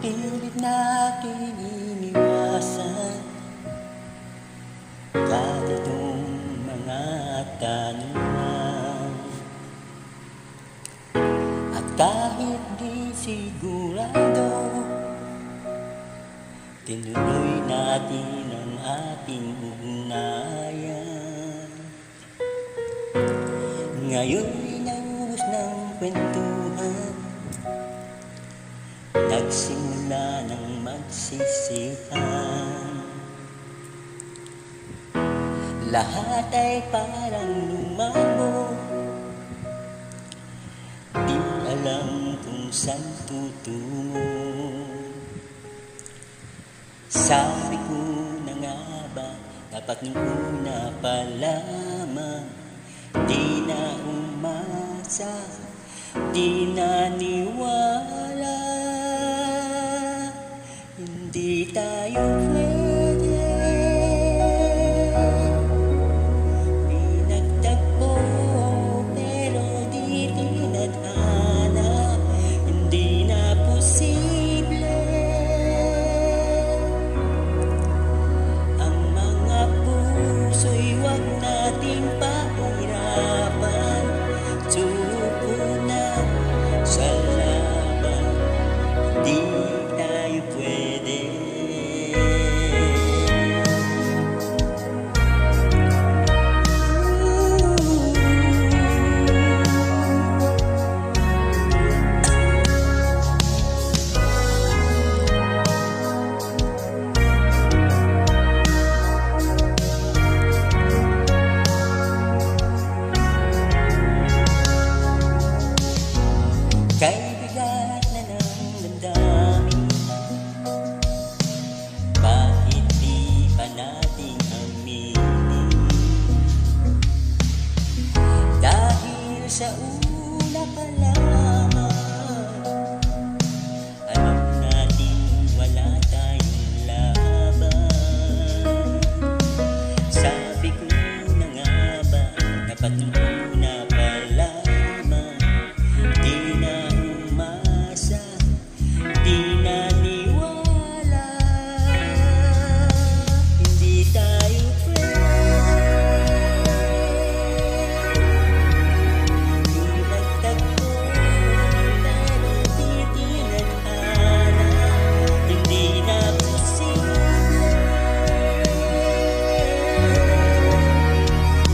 Pilit nating iniwasan ganitong mga tanungan. At kahit di sigurado, tinuloy natin ang ating ugnayan. Ngayon'y naubos ng kwentuhan, nagsimula ng magsisihan. Lahat ay parang lumabo, di alam kung saan tutungo. Sabi ko na nga ba, dapat nung una pa lamang, di na umasa, di naniwala. Hindi tayo pwede pinagtagpo, pero di tinadhana. Hindi na posible ang mga puso'y wag nating pahirapan. Suko na sa laban, di tayo pwede. Kay bigat na ng damdamin, bakit di pa natin aminin? Dahil sa una pa lamang, alam natin wala tayong laban. Sabi ko na nga ba, dapat nung una pa lamang, di na umasa, di naniwala. Hindi tayo pwede pinagtagpo, pero di tinadhana. Hindi na posible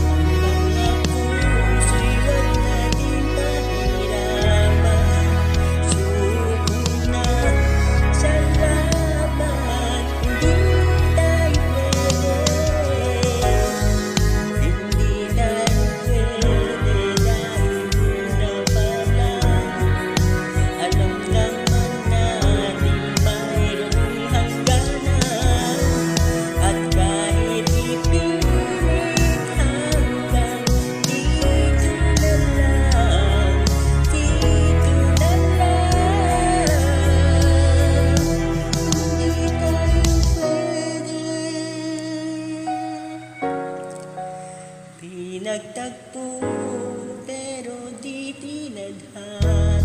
ang mga puso'y wag nating pahirapan. Suko na sa laban, hindi tayo pwede. Hindi tayo pwede dahil una pa lang, alam naman natin mayroong hangganan. At kahit ipilit hanggang dito na lang, dito na lang, hindi tayo pwede pinagtagpo, pero di tinadhana.